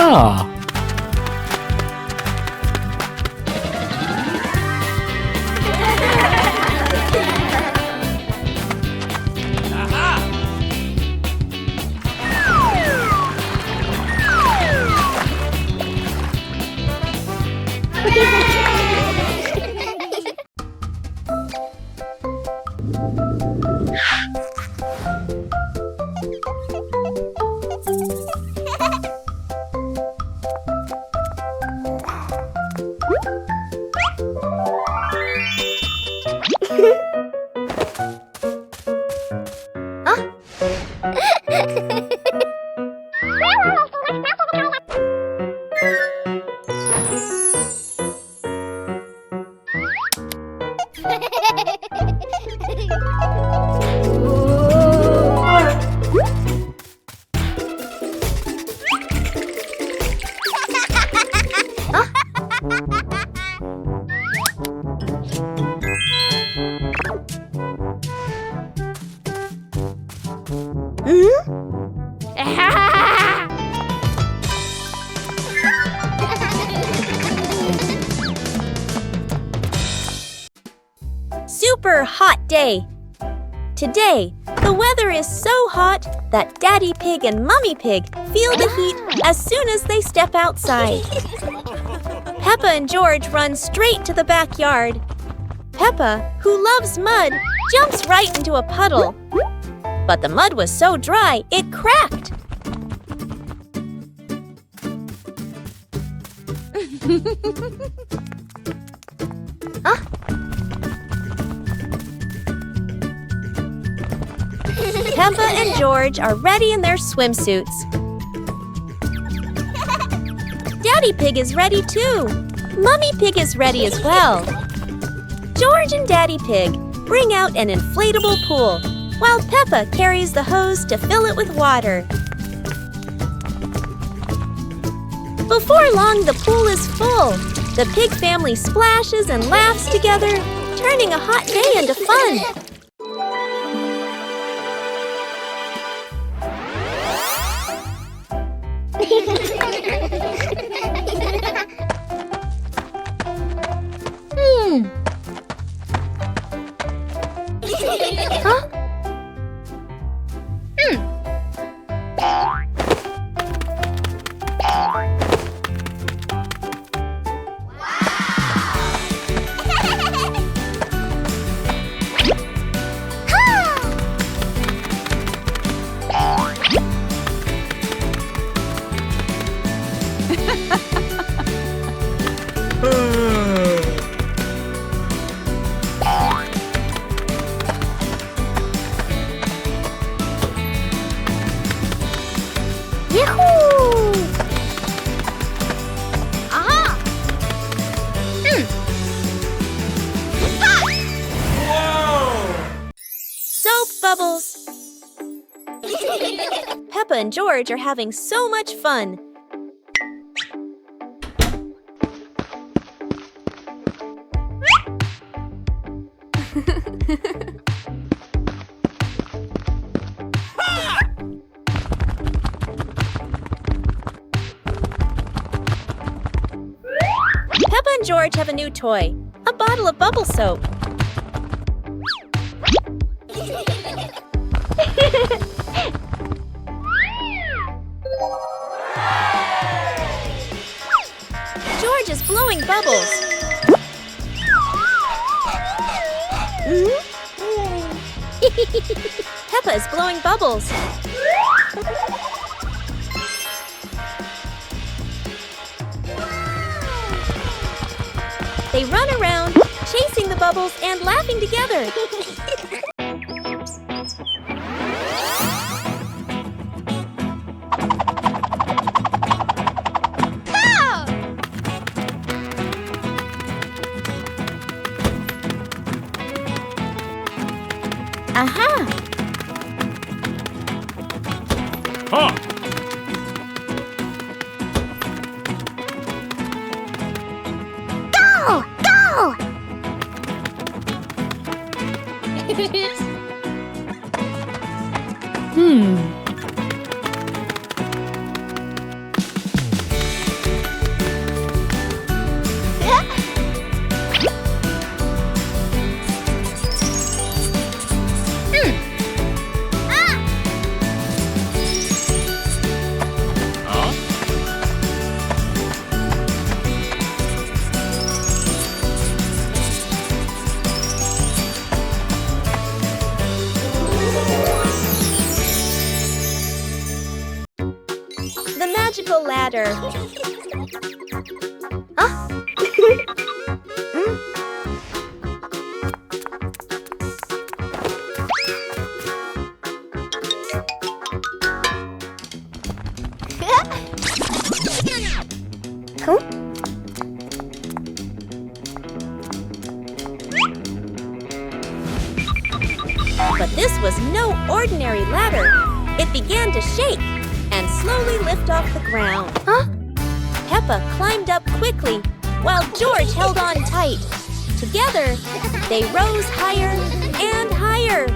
Ah. Super hot day. Today, the weather is so hot that Daddy Pig and Mummy Pig feel the heat as soon as they step outside. Peppa and George run straight to the backyard. Peppa, who loves mud, jumps right into a puddle. But the mud was so dry, it cracked. Peppa and George are ready in their swimsuits. Daddy Pig is ready too. Mummy Pig is ready as well. George and Daddy Pig bring out an inflatable pool, while Peppa carries the hose to fill it with water. Before long, the pool is full. The pig family splashes and laughs together, turning a hot day into fun. Bubbles! Peppa and George are having so much fun. Peppa and George have a new toy, a bottle of bubble soap. George is blowing bubbles. Peppa is blowing bubbles. They run around, chasing the bubbles and laughing together. Aha! Huh! Go! Go! The magical ladder. But this was no ordinary ladder. It began to shake and slowly lift off the ground. Peppa climbed up quickly while George held on tight. Together, they rose higher and higher.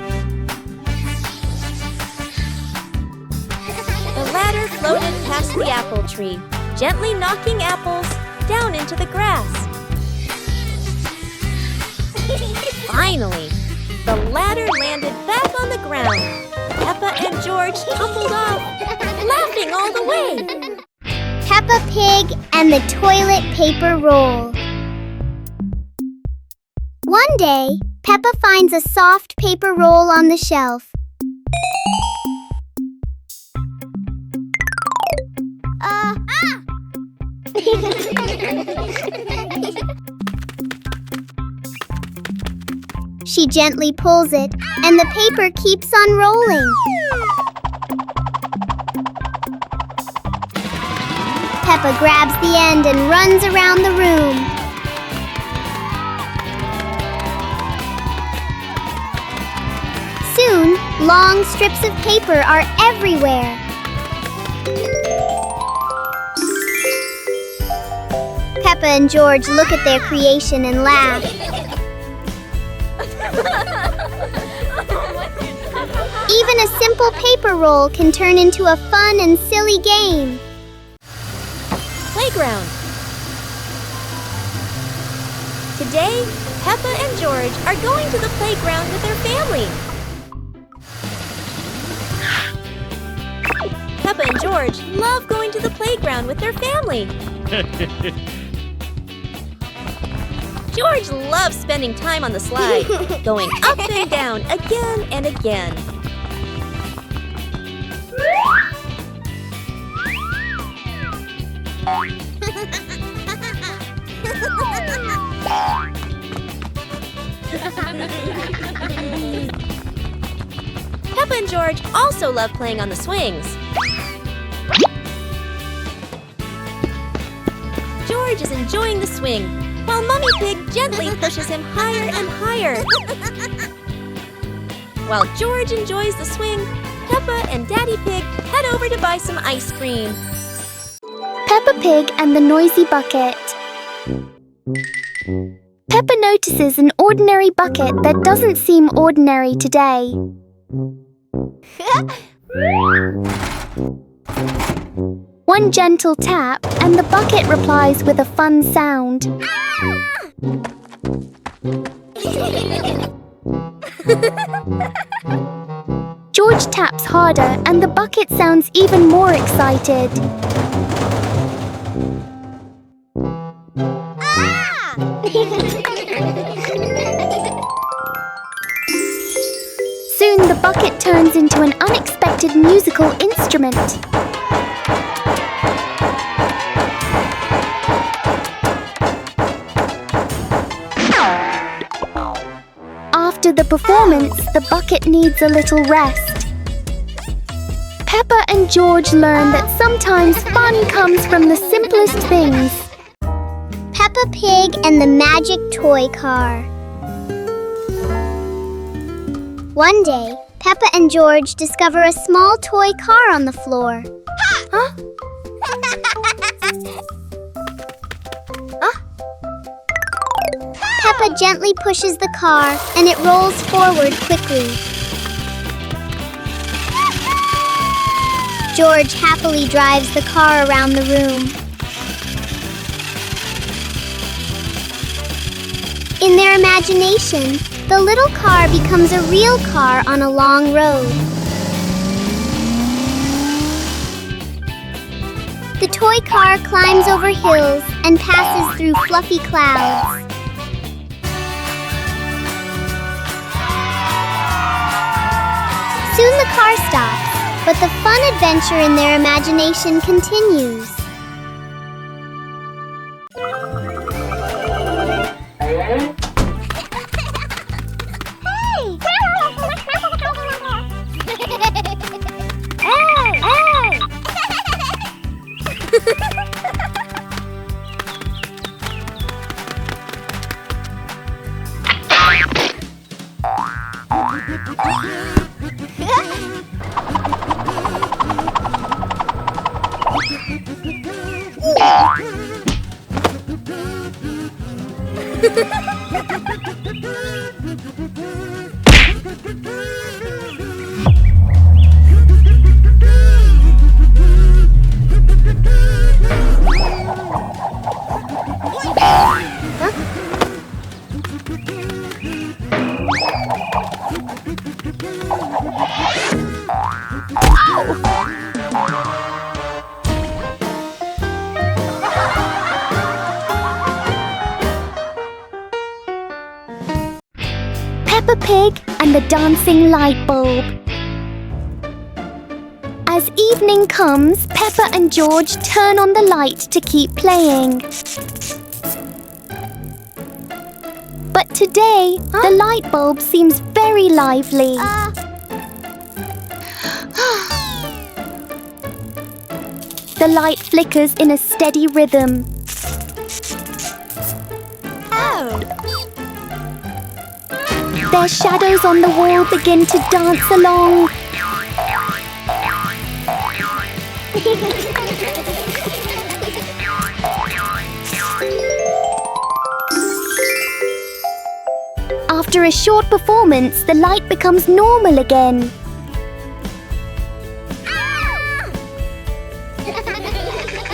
The ladder floated past the apple tree, gently knocking apples down into the grass. Finally, the ladder landed back on the ground. Peppa and George tumbled off, laughing all the way. Peppa Pig and the toilet paper roll. One day, Peppa finds a soft paper roll on the shelf. She gently pulls it, and the paper keeps on rolling. Peppa grabs the end and runs around the room. Soon, long strips of paper are everywhere. Peppa and George look at their creation and laugh. Even a simple paper roll can turn into a fun and silly game. Playground. Today, Peppa and George are going to the playground with their family. Peppa and George love going to the playground with their family. George loves spending time on the slide, going up and down again and again. Peppa and George also love playing on the swings. George is enjoying the swing, while Mummy Pig gently pushes him higher and higher. While George enjoys the swing, Peppa and Daddy Pig head over to buy some ice cream. Peppa Pig and the Noisy Bucket. Peppa notices an ordinary bucket that doesn't seem ordinary today. One gentle tap, and the bucket replies with a fun sound. George taps harder, and the bucket sounds even more excited. Soon the bucket turns into an unexpected musical instrument. After the performance, the bucket needs a little rest. Peppa and George learn that sometimes fun comes from the simplest things. Peppa Pig and the Magic Toy Car. One day, Peppa and George discover a small toy car on the floor. Huh? Peppa gently pushes the car, and it rolls forward quickly. George happily drives the car around the room. In their imagination, the little car becomes a real car on a long road. The toy car climbs over hills and passes through fluffy clouds. Soon the car stops, but the fun adventure in their imagination continues. Peppa Pig and the Dancing Light Bulb. As evening comes, Peppa and George turn on the light to keep playing. But today, the light bulb seems very lively. The light flickers in a steady rhythm. Their shadows on the wall begin to dance along. After a short performance, the light becomes normal again.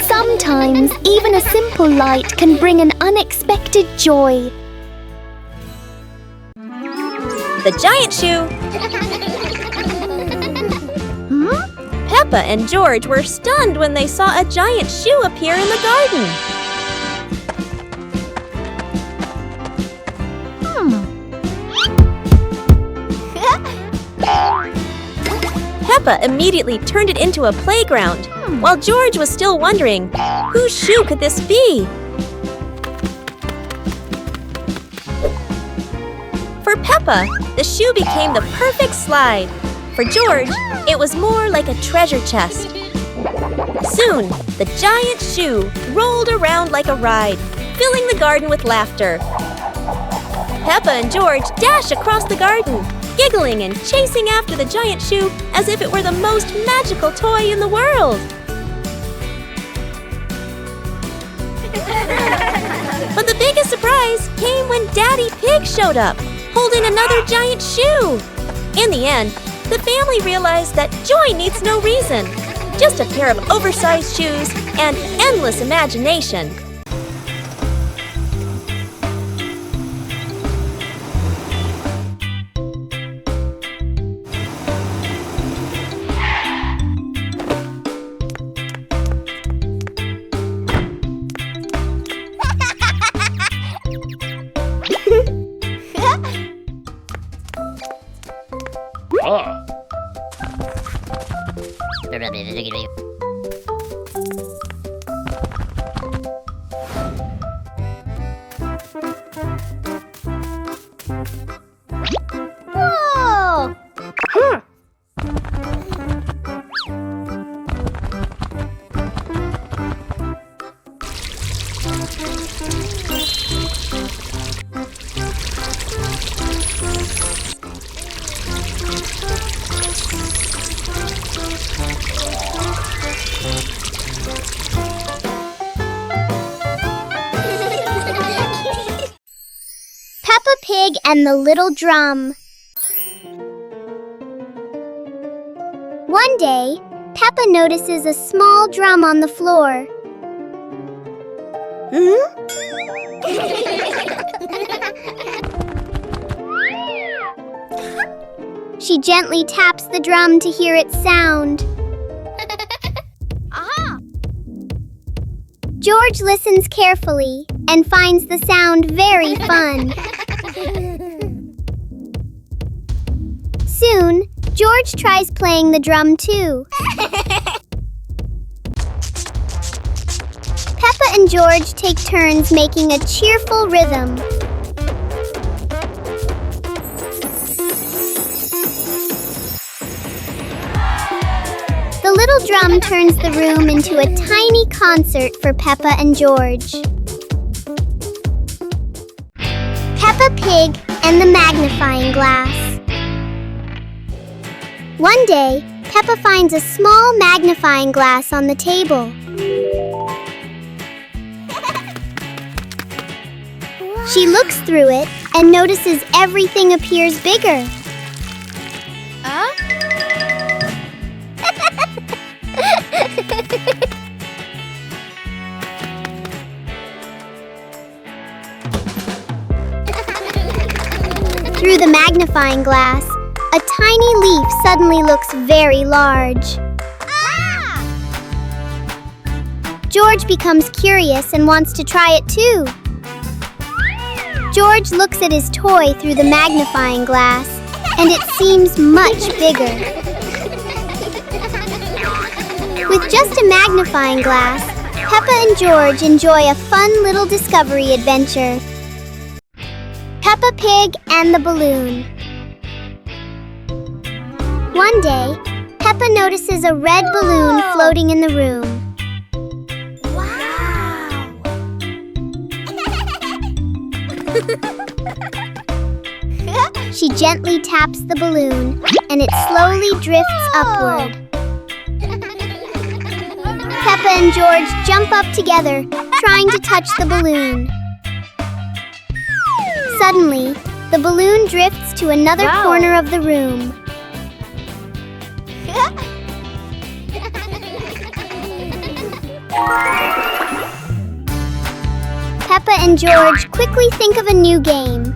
Sometimes, even a simple light can bring an unexpected joy. The giant shoe! Peppa and George were stunned when they saw a giant shoe appear in the garden. Peppa immediately turned it into a playground, while George was still wondering, whose shoe could this be? For Peppa, the shoe became the perfect slide. For George, it was more like a treasure chest. Soon, the giant shoe rolled around like a ride, filling the garden with laughter. Peppa and George dash across the garden, giggling and chasing after the giant shoe as if it were the most magical toy in the world. But the biggest surprise surprise came when Daddy Pig showed up, holding another giant shoe. In the end, the family realized that joy needs no reason, just a pair of oversized shoes and endless imagination. Ah. Whoa! Peppa Pig and the Little Drum. One day, Peppa notices a small drum on the floor. She gently taps the drum to hear its sound. George listens carefully and finds the sound very fun. Soon, George tries playing the drum too. Peppa and George take turns making a cheerful rhythm. The little drum turns the room into a tiny concert for Peppa and George. Peppa Pig and the Magnifying Glass. One day, Peppa finds a small magnifying glass on the table. She looks through it and notices everything appears bigger. Through the magnifying glass, a tiny leaf suddenly looks very large. George becomes curious and wants to try it too. George looks at his toy through the magnifying glass, and it seems much bigger. With just a magnifying glass, Peppa and George enjoy a fun little discovery adventure. Peppa Pig and the Balloon. One day, Peppa notices a red balloon floating in the room. She gently taps the balloon, and it slowly drifts upward. Peppa and George jump up together, trying to touch the balloon. Suddenly, the balloon drifts to another corner of the room. Peppa and George quickly think of a new game.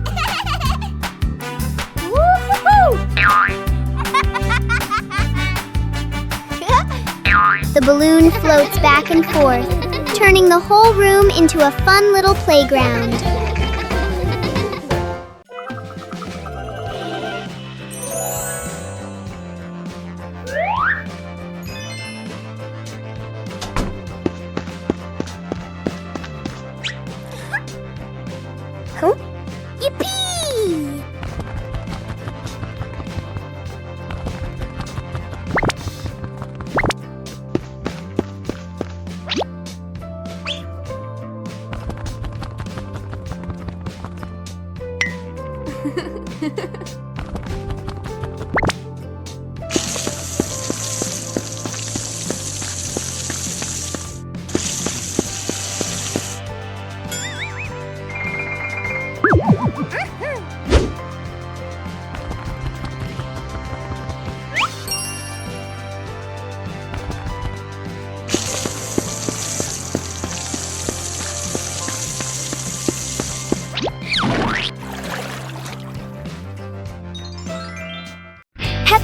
The balloon floats back and forth, turning the whole room into a fun little playground. Yippee!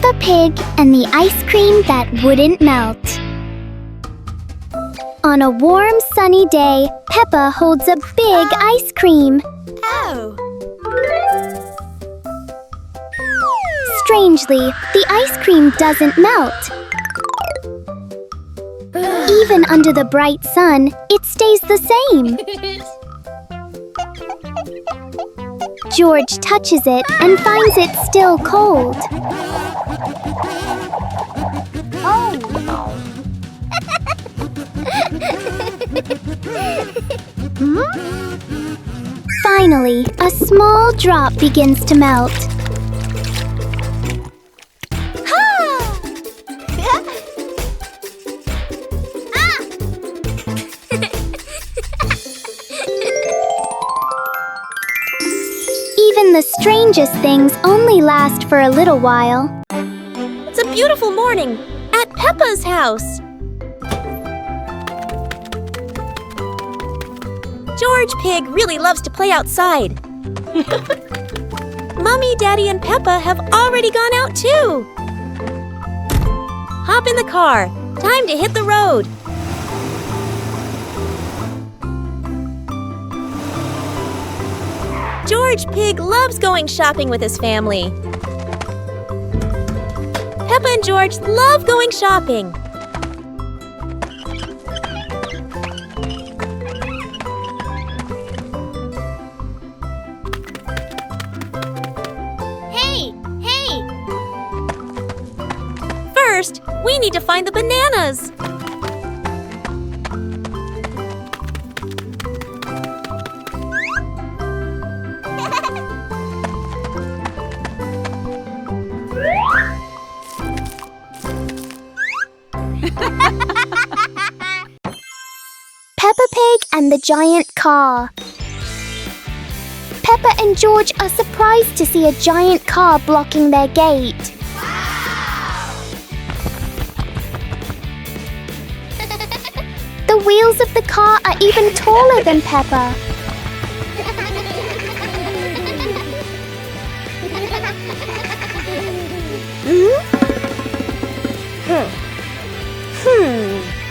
Peppa Pig and the ice cream that wouldn't melt. On a warm, sunny day, Peppa holds a big ice cream. Oh! Strangely, the ice cream doesn't melt. Even under the bright sun, it stays the same. George touches it and finds it still cold. Finally, a small drop begins to melt. Even the strangest things only last for a little while. It's a beautiful morning at Peppa's house. George Pig really loves to play outside. Mommy, Daddy, and Peppa have already gone out too. Hop in the car. Time to hit the road. George Pig loves going shopping with his family. Peppa and George love going shopping. Hey! First, we need to find the bananas. Peppa Pig and the giant car. Peppa and George are surprised to see a giant car blocking their gate. The wheels of the car are even taller than Peppa.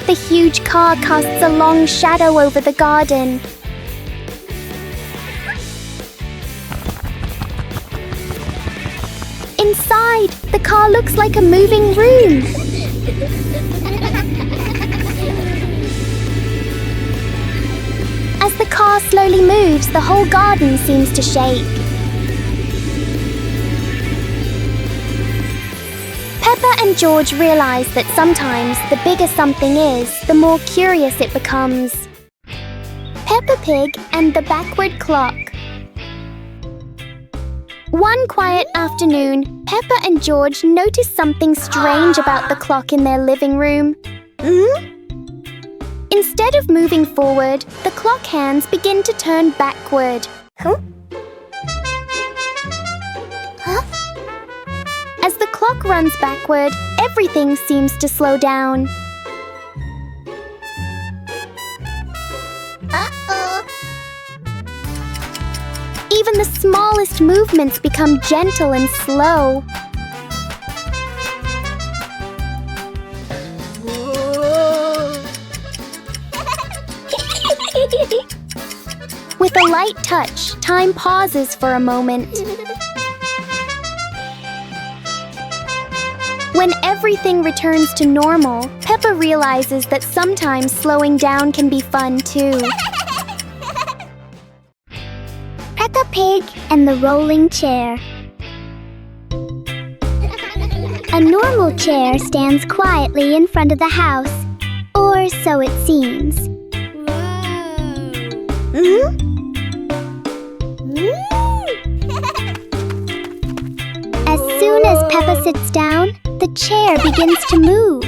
The huge car casts a long shadow over the garden. Inside, the car looks like a moving room. As the car slowly moves, the whole garden seems to shake. Peppa and George realize that sometimes the bigger something is, the more curious it becomes. Peppa Pig and the backward clock. One quiet afternoon, Peppa and George notice something strange about the clock in their living room. Instead of moving forward, the clock hands begin to turn backward. As the clock runs backward, everything seems to slow down. Even the smallest movements become gentle and slow. With a light touch, time pauses for a moment. When everything returns to normal, Peppa realizes that sometimes slowing down can be fun too. Peppa Pig and the rolling chair. A normal chair stands quietly in front of the house, or so it seems. As soon as Peppa sits down, the chair begins to move.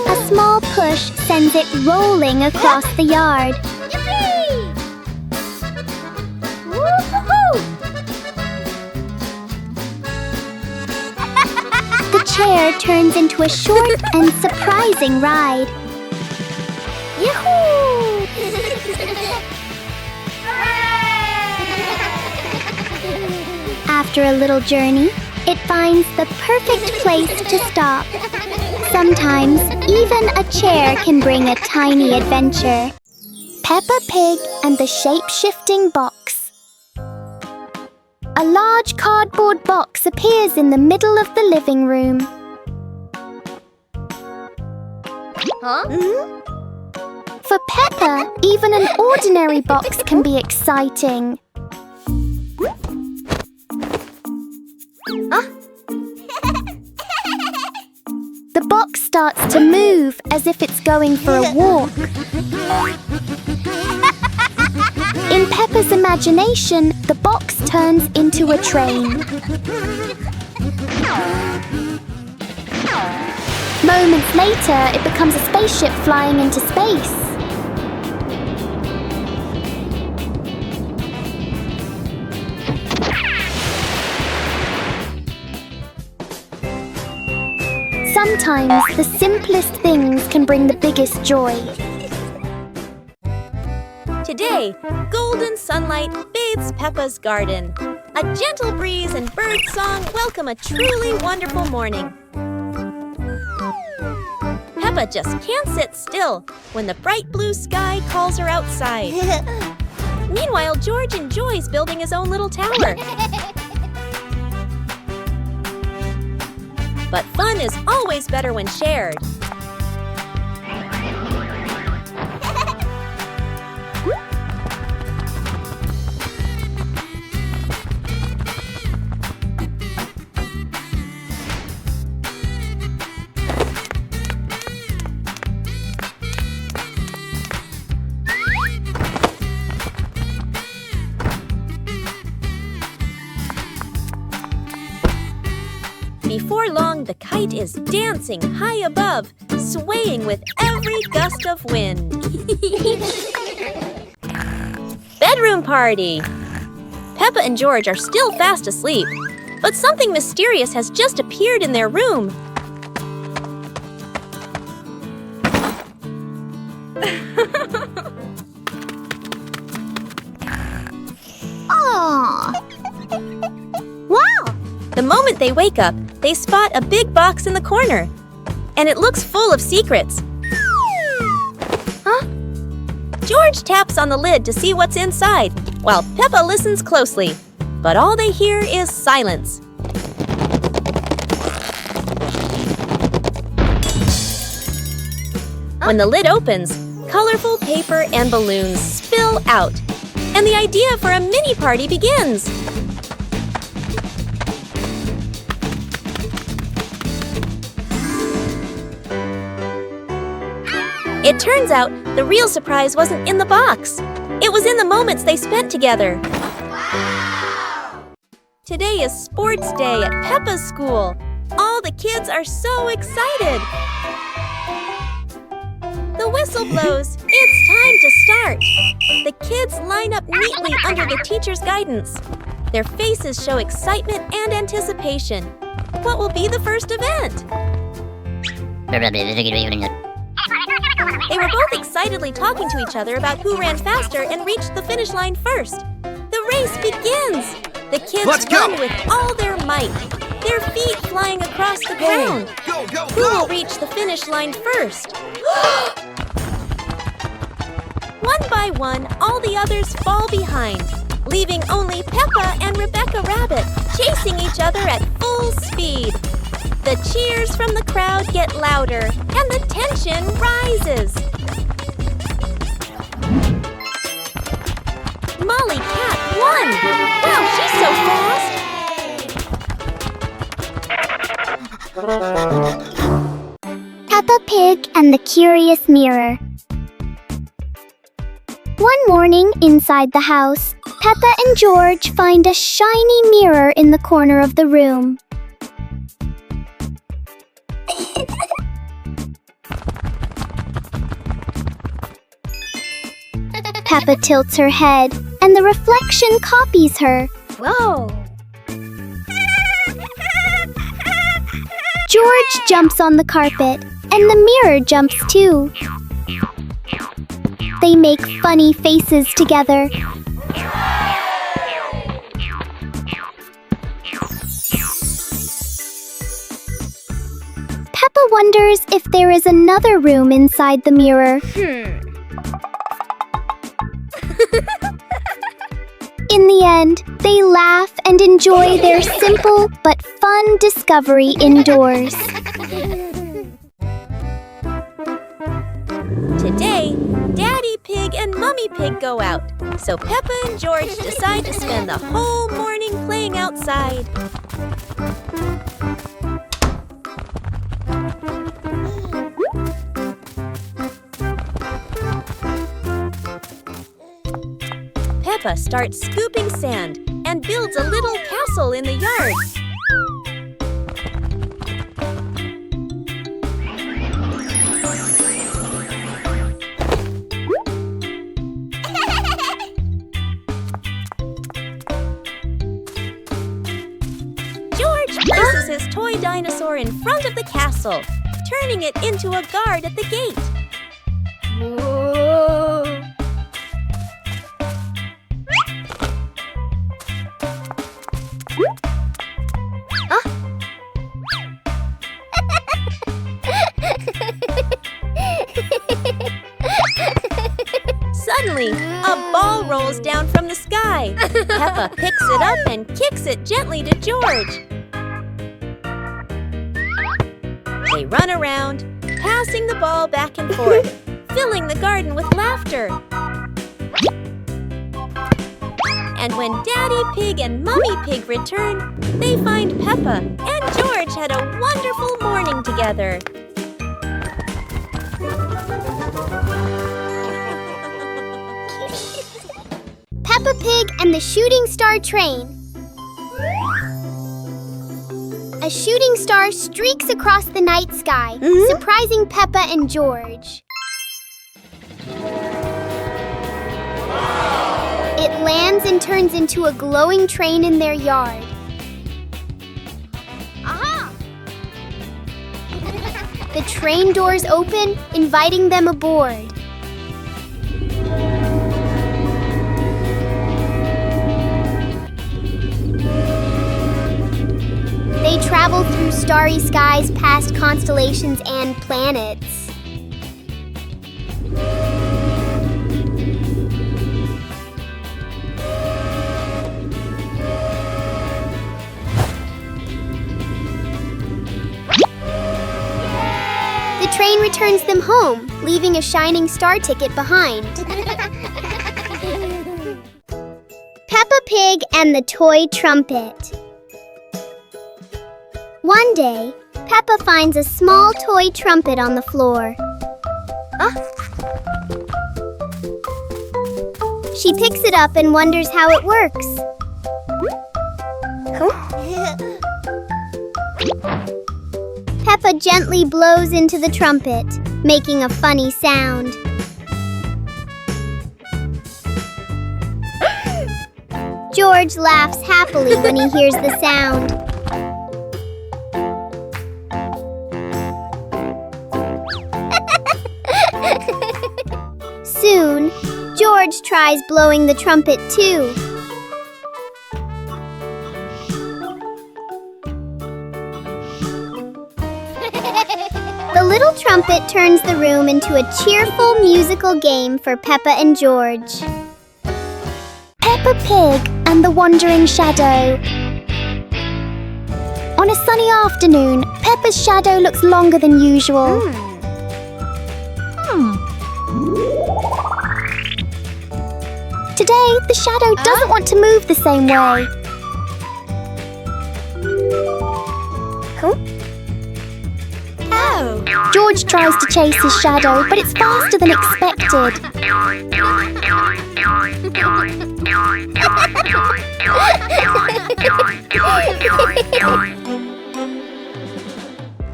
A small push sends it rolling across the yard. The chair turns into a short and surprising ride. Yahoo! after a little journey, it finds the perfect place to stop. Sometimes, even a chair can bring a tiny adventure. Peppa Pig and the Shape-Shifting Box. A large cardboard box appears in the middle of the living room. For Peppa, even an ordinary box can be exciting. The box starts to move as if it's going for a walk. In Peppa's imagination, the box turns into a train. Moments later, it becomes a spaceship flying into space. Sometimes the simplest things can bring the biggest joy. Today, golden sunlight bathes Peppa's garden. A gentle breeze and bird song welcome a truly wonderful morning. Peppa just can't sit still when the bright blue sky calls her outside. Meanwhile, George enjoys building his own little tower. But fun is always better when shared. Before long, the kite is dancing high above, swaying with every gust of wind. Bedroom party! Peppa and George are still fast asleep, but something mysterious has just appeared in their room. Aww! Wow! The moment they wake up, they spot a big box in the corner, and it looks full of secrets. Huh? George taps on the lid to see what's inside, while Peppa listens closely. But all they hear is silence. When the lid opens, colorful paper and balloons spill out, and the idea for a mini party begins. It turns out the real surprise wasn't in the box. It was in the moments they spent together. Wow! Today is sports day at Peppa's school. All the kids are so excited. The whistle blows. It's time to start. The kids line up neatly under the teacher's guidance. Their faces show excitement and anticipation. What will be the first event? They were both excitedly talking to each other about who ran faster and reached the finish line first. The race begins! The kids run with all their might, their feet flying across the ground. Who will reach the finish line first? One by one, all the others fall behind, leaving only Peppa and Rebecca Rabbit chasing each other at full speed. The cheers from the crowd get louder, and the tension rises. Molly Cat won! Wow, she's so fast! Peppa Pig and the Curious Mirror. One morning, inside the house, Peppa and George find a shiny mirror in the corner of the room. Peppa tilts her head, and the reflection copies her. Whoa! George jumps on the carpet, and the mirror jumps too. They make funny faces together. wonders if there is another room inside the mirror. In the end, they laugh and enjoy their simple but fun discovery indoors. Today, Daddy Pig and Mummy Pig go out, so Peppa and George decide to spend the whole morning playing outside. Peppa starts scooping sand and builds a little castle in the yard. George places his toy dinosaur in front of the castle, turning it into a guard at the gate. Suddenly, a ball rolls down from the sky. Peppa picks it up and kicks it gently to George. They run around, passing the ball back and forth, filling the garden with laughter. And when Daddy Pig and Mummy Pig return, they find Peppa and George had a wonderful morning together. Peppa Pig and the Shooting Star Train. A shooting star streaks across the night sky, surprising Peppa and George. It lands and turns into a glowing train in their yard. Aha! The train doors open, inviting them aboard. They travel through starry skies past constellations and planets. The train returns them home, leaving a shining star ticket behind. Peppa Pig and the Toy Trumpet. One day, Peppa finds a small toy trumpet on the floor. She picks it up and wonders how it works. Peppa gently blows into the trumpet, making a funny sound. George laughs happily when he hears the sound. Soon, George tries blowing the trumpet too. The little trumpet turns the room into a cheerful musical game for Peppa and George. Peppa Pig and the Wandering Shadow. On a sunny afternoon, Peppa's shadow looks longer than usual. Today, the shadow doesn't want to move the same way. George tries to chase his shadow, but it's faster than expected.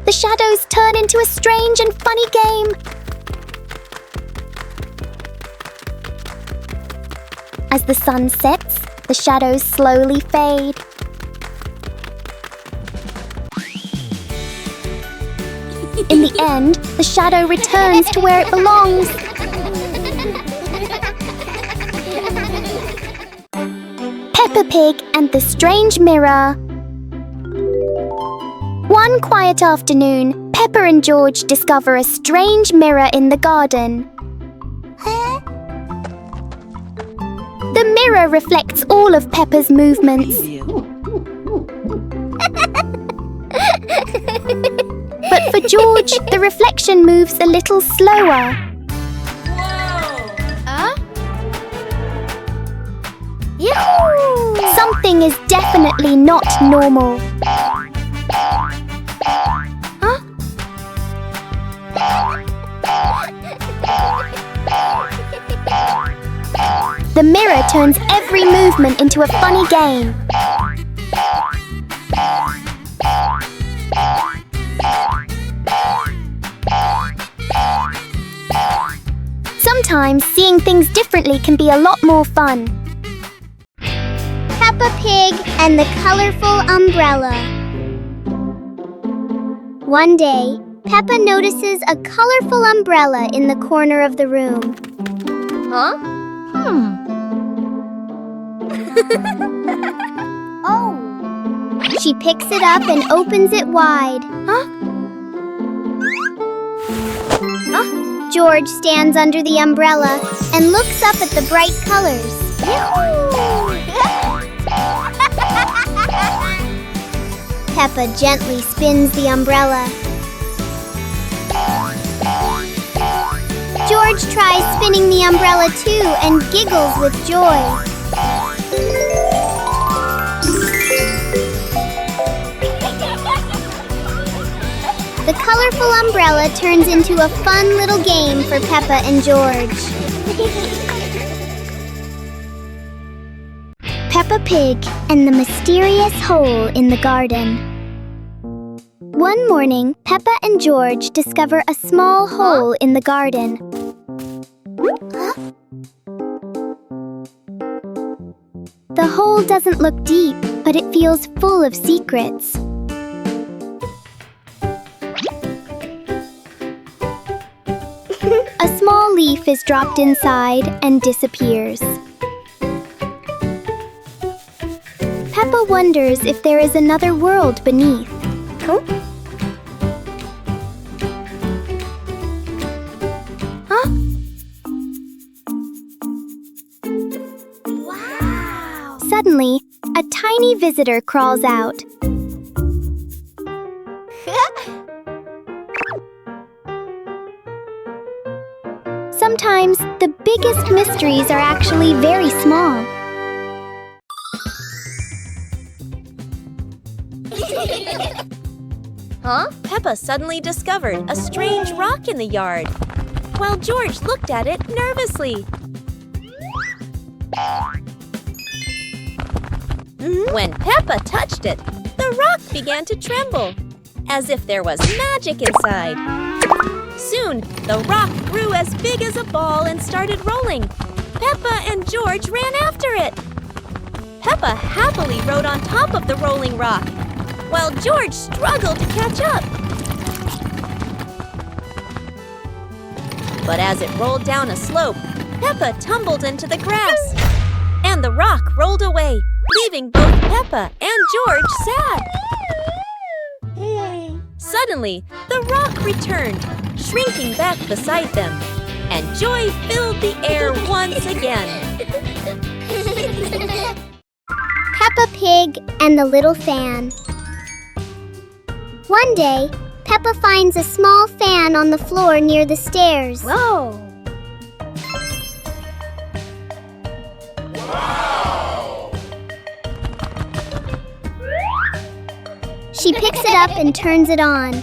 The shadows turn into a strange and funny game. As the sun sets, the shadows slowly fade. In the end, the shadow returns to where it belongs. Peppa Pig and the Strange Mirror. One quiet afternoon, Peppa Peppa and George discover a strange mirror in the garden. The mirror reflects all of Peppa's movements. But for George, the reflection moves a little slower. Something is definitely not normal. The mirror turns every movement into a funny game. Sometimes seeing things differently can be a lot more fun. Peppa Pig and the Colorful Umbrella. One day, Peppa notices a colorful umbrella in the corner of the room. Oh. She picks it up and opens it wide. George stands under the umbrella and looks up at the bright colors. Peppa gently spins the umbrella. George tries spinning the umbrella too and giggles with joy. The colorful umbrella turns into a fun little game for Peppa and George. Peppa Pig and the Mysterious Hole in the Garden. One morning, Peppa and George discover a small hole in the garden. The hole doesn't look deep, but it feels full of secrets. A small leaf is dropped inside and disappears. Peppa wonders if there is another world beneath. Wow! Suddenly, a tiny visitor crawls out. Sometimes, the biggest mysteries are actually very small. Peppa suddenly discovered a strange rock in the yard, while George looked at it nervously. When Peppa touched it, the rock began to tremble, as if there was magic inside. Soon, the rock grew as big as a ball and started rolling. Peppa and George ran after it. Peppa happily rode on top of the rolling rock, while George struggled to catch up. But as it rolled down a slope, Peppa tumbled into the grass, and the rock rolled away, leaving both Peppa and George sad. Suddenly, the rock returned, shrinking back beside them, and joy filled the air once again. Peppa Pig and the Little Fan. One day, Peppa finds a small fan on the floor near the stairs. Whoa! She picks it up and turns it on.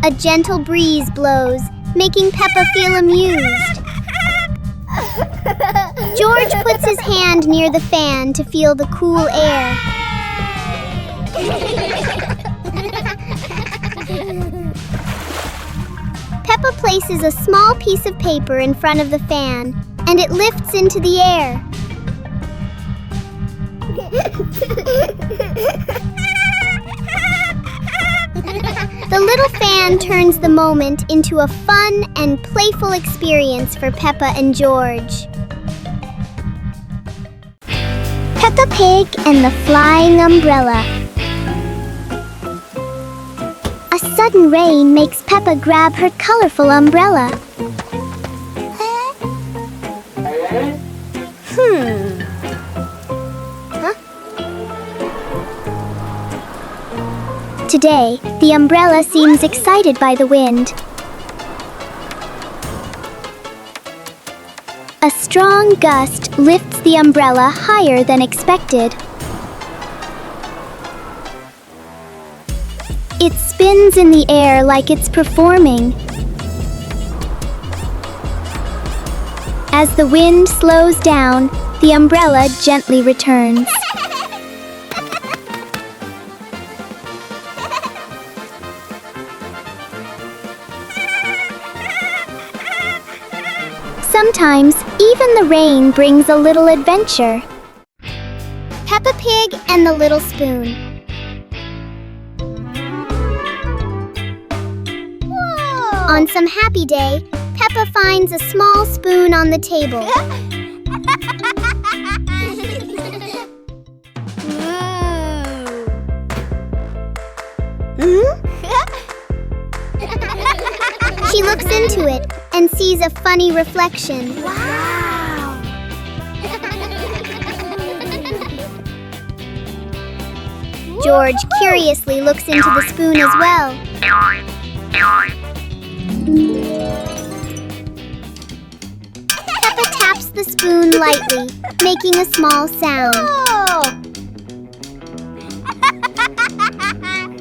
A gentle breeze blows, making Peppa feel amused. George puts his hand near the fan to feel the cool air. Peppa places a small piece of paper in front of the fan, and it lifts into the air. The little fan turns the moment into a fun and playful experience for Peppa and George. Peppa Pig and the Flying Umbrella. A sudden rain makes Peppa grab her colorful umbrella. Today, the umbrella seems excited by the wind. A strong gust lifts the umbrella higher than expected. It spins in the air like it's performing. As the wind slows down, the umbrella gently returns. Sometimes, even the rain brings a little adventure. Peppa Pig and the Little Spoon. Whoa. On some happy day, Peppa finds a small spoon on the table. She looks into it and sees a funny reflection. Wow! George curiously looks into the spoon as well. Peppa taps the spoon lightly, making a small sound.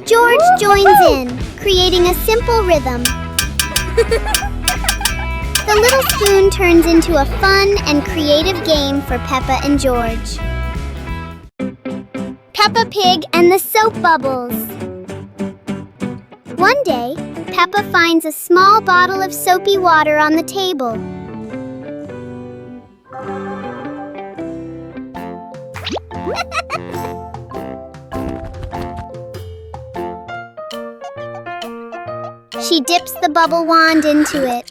George joins in, creating a simple rhythm. The little spoon turns into a fun and creative game for Peppa and George. Peppa Pig and the Soap Bubbles. One day, Peppa finds a small bottle of soapy water on the table. She dips the bubble wand into it.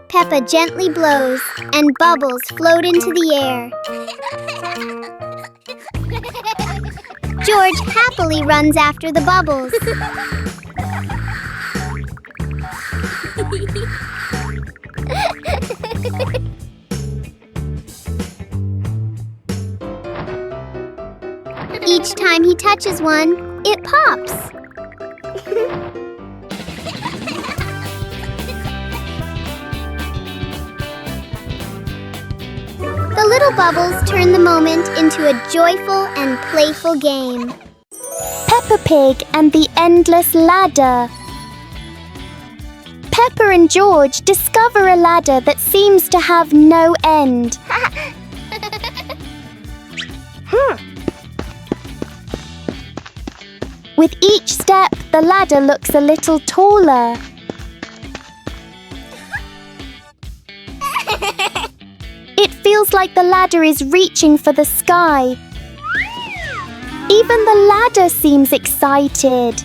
Peppa gently blows, and bubbles float into the air. George happily runs after the bubbles. Each time he touches one, it pops. The little bubbles turn the moment into a joyful and playful game. Peppa Pig and the Endless Ladder. Peppa and George discover a ladder that seems to have no end. With each step, the ladder looks a little taller. It feels like the ladder is reaching for the sky. Even the ladder seems excited.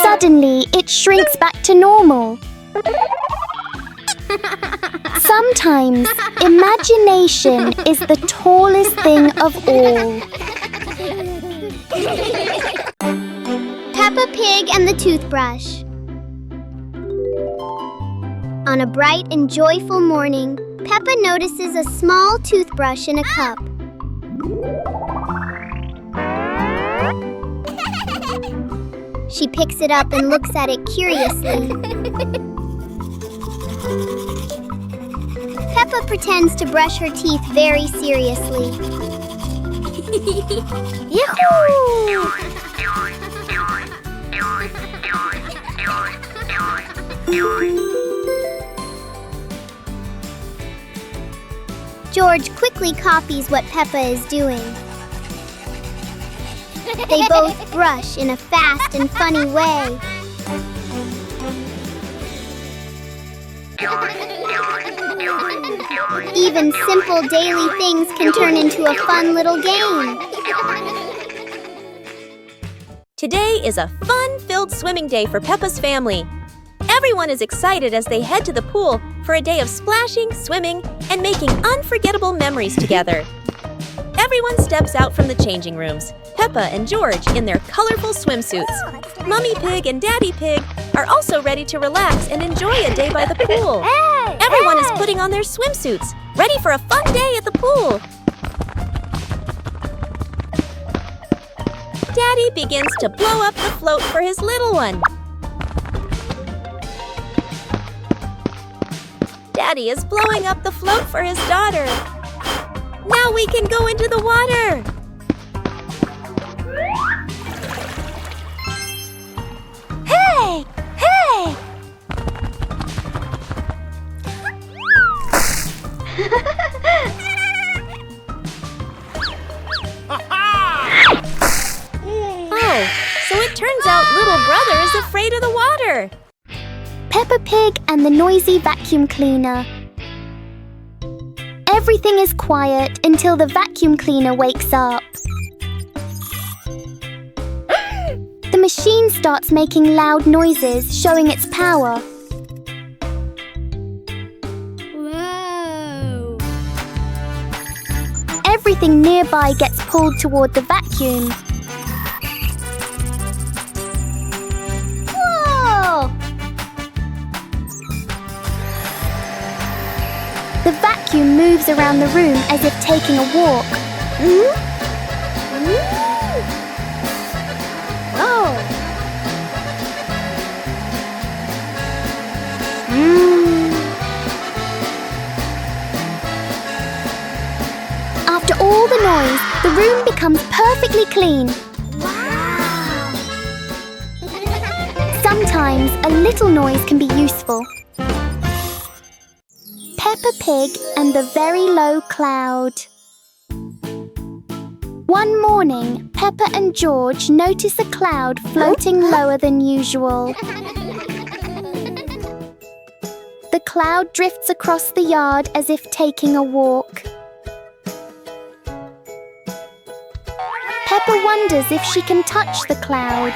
Suddenly, it shrinks back to normal. Sometimes, imagination is the tallest thing of all. Peppa Pig and the Toothbrush. On a bright and joyful morning, Peppa notices a small toothbrush in a cup. She picks it up and looks at it curiously. Peppa pretends to brush her teeth very seriously. Yahoo! George quickly copies what Peppa is doing. They both brush in a fast and funny way. Even simple daily things can turn into a fun little game. Today is a fun-filled swimming day for Peppa's family. Everyone is excited as they head to the pool for a day of splashing, swimming, and making unforgettable memories together. Everyone steps out from the changing rooms, Peppa and George in their colorful swimsuits. Mummy Pig and Daddy Pig are also ready to relax and enjoy a day by the pool. Everyone is putting on their swimsuits, ready for a fun day at the pool. Daddy begins to blow up the float for his little one. Daddy is blowing up the float for his daughter. Now we can go into the water. Hey! Hey! Oh, so it turns out little brother is afraid of the water. Peppa Pig and the noisy vacuum cleaner. Everything is quiet until the vacuum cleaner wakes up. The machine starts making loud noises, showing its power. Whoa! Everything nearby gets pulled toward the vacuum. Whoa! The vacuum moves around the room as if taking a walk. Oh! After all the noise, the room becomes perfectly clean. Wow! Sometimes a little noise can be useful. Peppa Pig and the Very Low Cloud. One morning, Peppa and George notice a cloud floating lower than usual. The cloud drifts across the yard as if taking a walk. Peppa wonders if she can touch the cloud.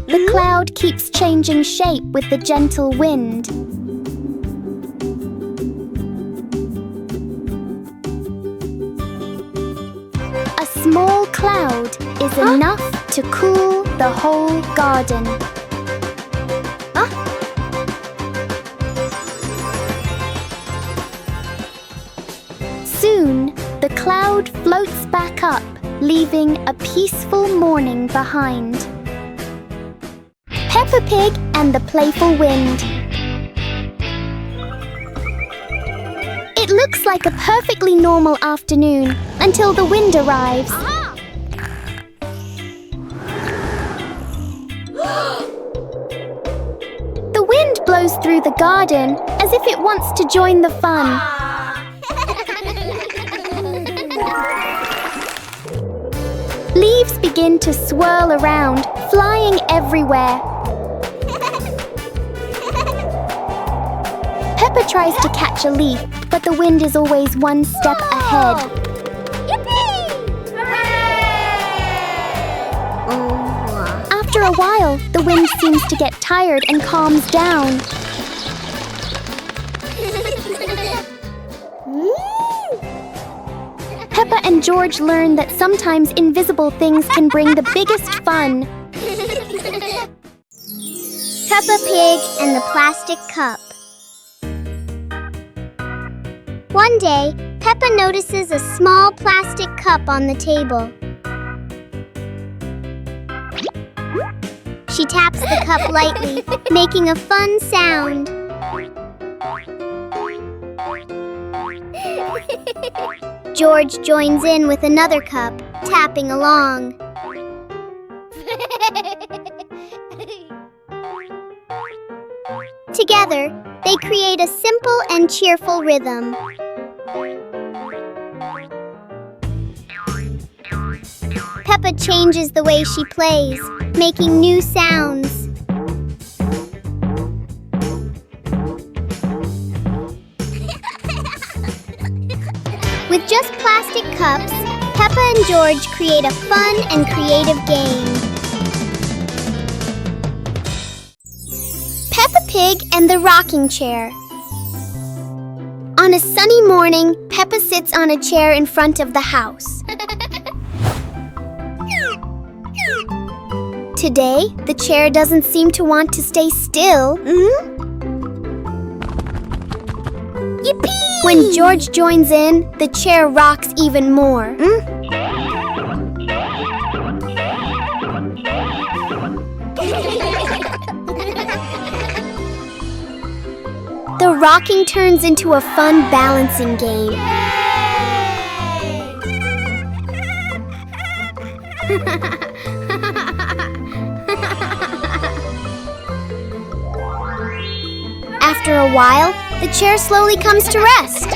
The cloud keeps changing shape with the gentle wind. A small cloud is enough to cool the whole garden. Soon, the cloud floats back up, leaving a peaceful morning behind. Peppa Pig and the Playful Wind. It looks like a perfectly normal afternoon until the wind arrives. The wind blows through the garden as if it wants to join the fun. Leaves begin to swirl around, flying everywhere. Peppa tries to catch a leaf, but the wind is always one step ahead. After a while, the wind seems to get tired and calms down. Peppa and George learn that sometimes invisible things can bring the biggest fun. Peppa Pig and the Plastic Cup. One day, Peppa notices a small plastic cup on the table. She taps the cup lightly, making a fun sound. George joins in with another cup, tapping along. Together, they create a simple and cheerful rhythm. Peppa changes the way she plays, making new sounds. With just plastic cups, Peppa and George create a fun and creative game. Peppa Pig and the Rocking Chair. On a sunny morning, Peppa sits on a chair in front of the house. Today, the chair doesn't seem to want to stay still. Yippee! When George joins in, the chair rocks even more. The rocking turns into a fun balancing game. After a while, the chair slowly comes to rest.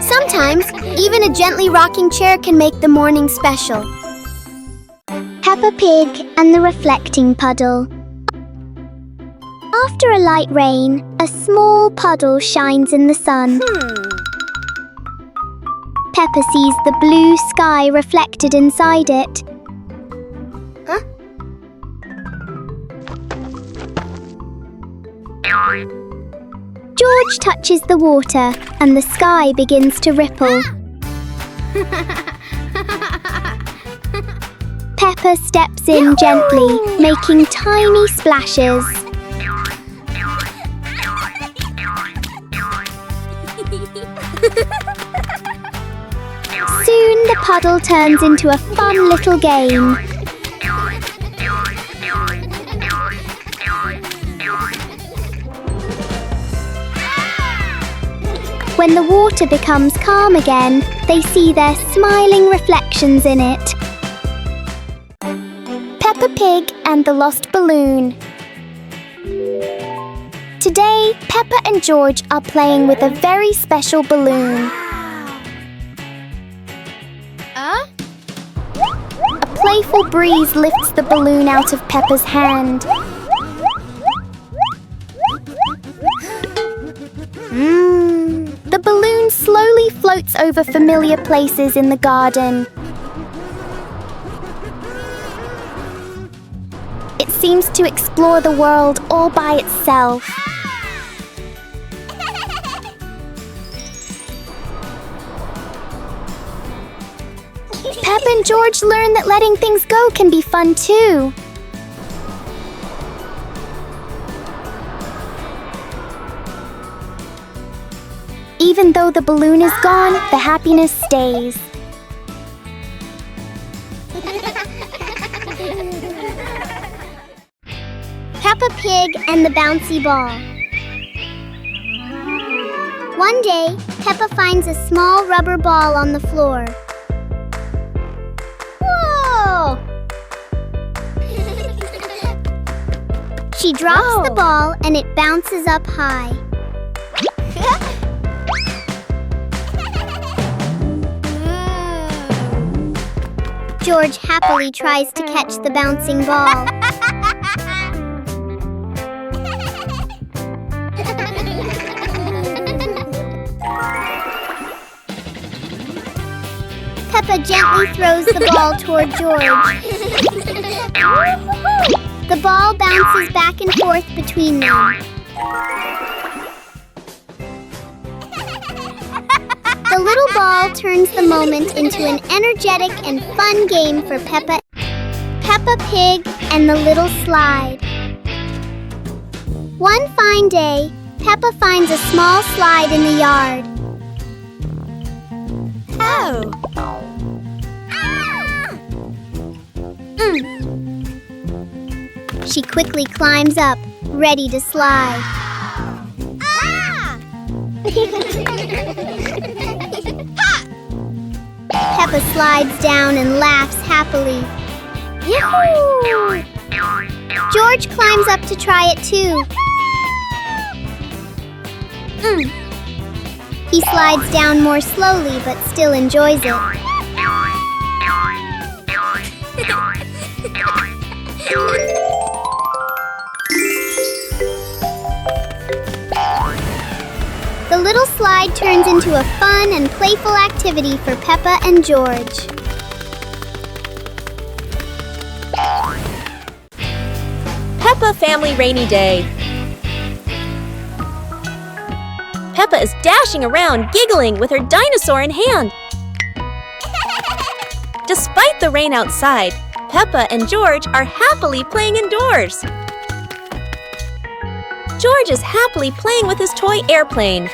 Sometimes, even a gently rocking chair can make the morning special. Peppa Pig and the Reflecting Puddle. After a light rain, a small puddle shines in the sun. Peppa sees the blue sky reflected inside it. George touches the water and the sky begins to ripple. Peppa steps in gently, making tiny splashes. Soon the puddle turns into a fun little game. When the water becomes calm again, they see their smiling reflections in it. Peppa Pig and the Lost Balloon. Today, Peppa and George are playing with a very special balloon. A playful breeze lifts the balloon out of Peppa's hand. The balloon slowly floats over familiar places in the garden. It seems to explore the world all by itself. Peppa and George learn that letting things go can be fun too. Even though the balloon is gone, the happiness stays. Peppa Pig and the Bouncy Ball. One day, Peppa finds a small rubber ball on the floor. Whoa! She drops the ball and it bounces up high. George happily tries to catch the bouncing ball. Peppa gently throws the ball toward George. The ball bounces back and forth between them. The little ball turns the moment into an energetic and fun game for Peppa Pig and the Little Slide. One fine day, Peppa finds a small slide in the yard. Oh! She quickly climbs up, ready to slide. Peppa slides down and laughs happily. Yahoo! George climbs up to try it too. He slides down more slowly but still enjoys it. slide turns into a fun and playful activity for Peppa and George. Peppa Family Rainy Day. Peppa is dashing around, giggling with her dinosaur in hand. Despite the rain outside, Peppa and George are happily playing indoors. George is happily playing with his toy airplane.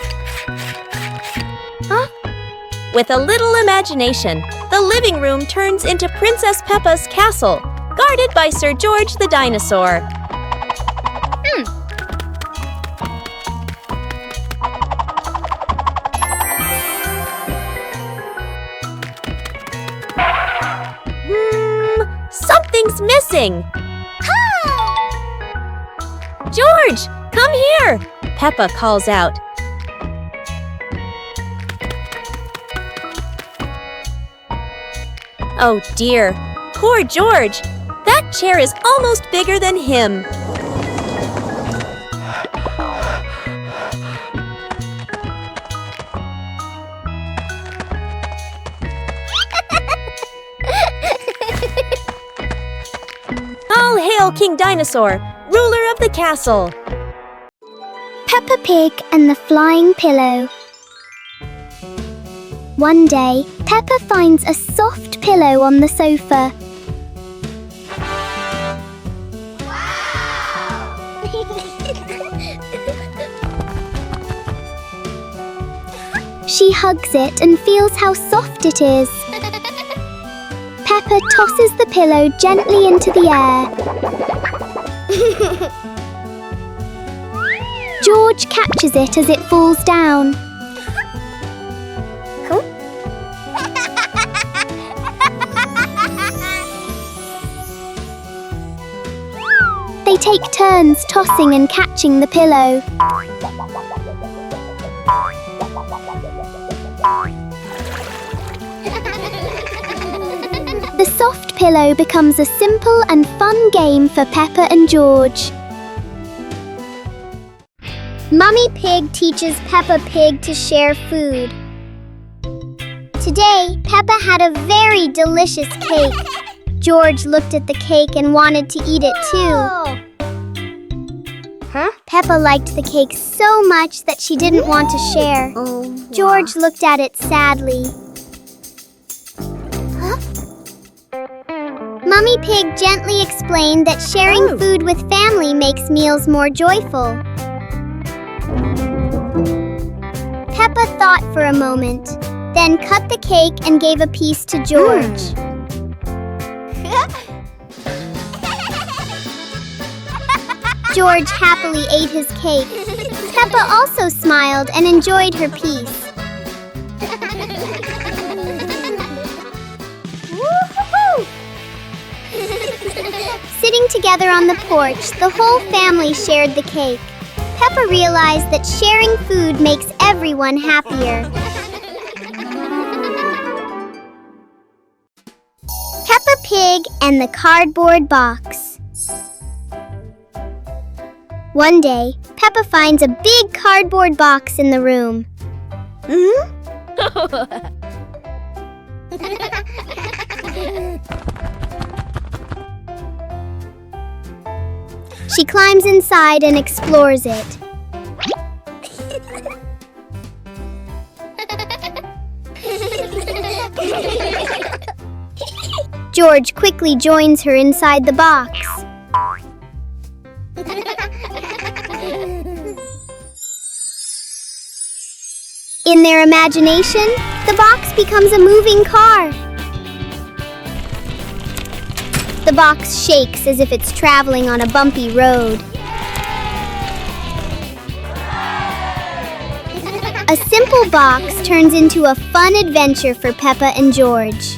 With a little imagination, the living room turns into Princess Peppa's castle, guarded by Sir George the dinosaur. Something's missing! George, come here! Peppa calls out. Oh dear, poor George! That chair is almost bigger than him. All hail King Dinosaur, ruler of the castle! Peppa Pig and the Flying Pillow. One day, Peppa finds a soft pillow on the sofa. She hugs it and feels how soft it is. Peppa tosses the pillow gently into the air. George catches it as it falls down. They take turns tossing and catching the pillow. The soft pillow becomes a simple and fun game for Peppa and George. Mummy Pig teaches Peppa Pig to share food. Today, Peppa had a very delicious cake. George looked at the cake and wanted to eat it too. Peppa liked the cake so much that she didn't want to share. George looked at it sadly. Mummy Pig gently explained that sharing food with family makes meals more joyful. Peppa thought for a moment, then cut the cake and gave a piece to George. George happily ate his cake. Peppa also smiled and enjoyed her piece. Sitting together on the porch, the whole family shared the cake. Peppa realized that sharing food makes everyone happier. Peppa Pig and the Cardboard Box. One day, Peppa finds a big cardboard box in the room. She climbs inside and explores it. George quickly joins her inside the box. In their imagination, the box becomes a moving car. The box shakes as if it's traveling on a bumpy road. A simple box turns into a fun adventure for Peppa and George.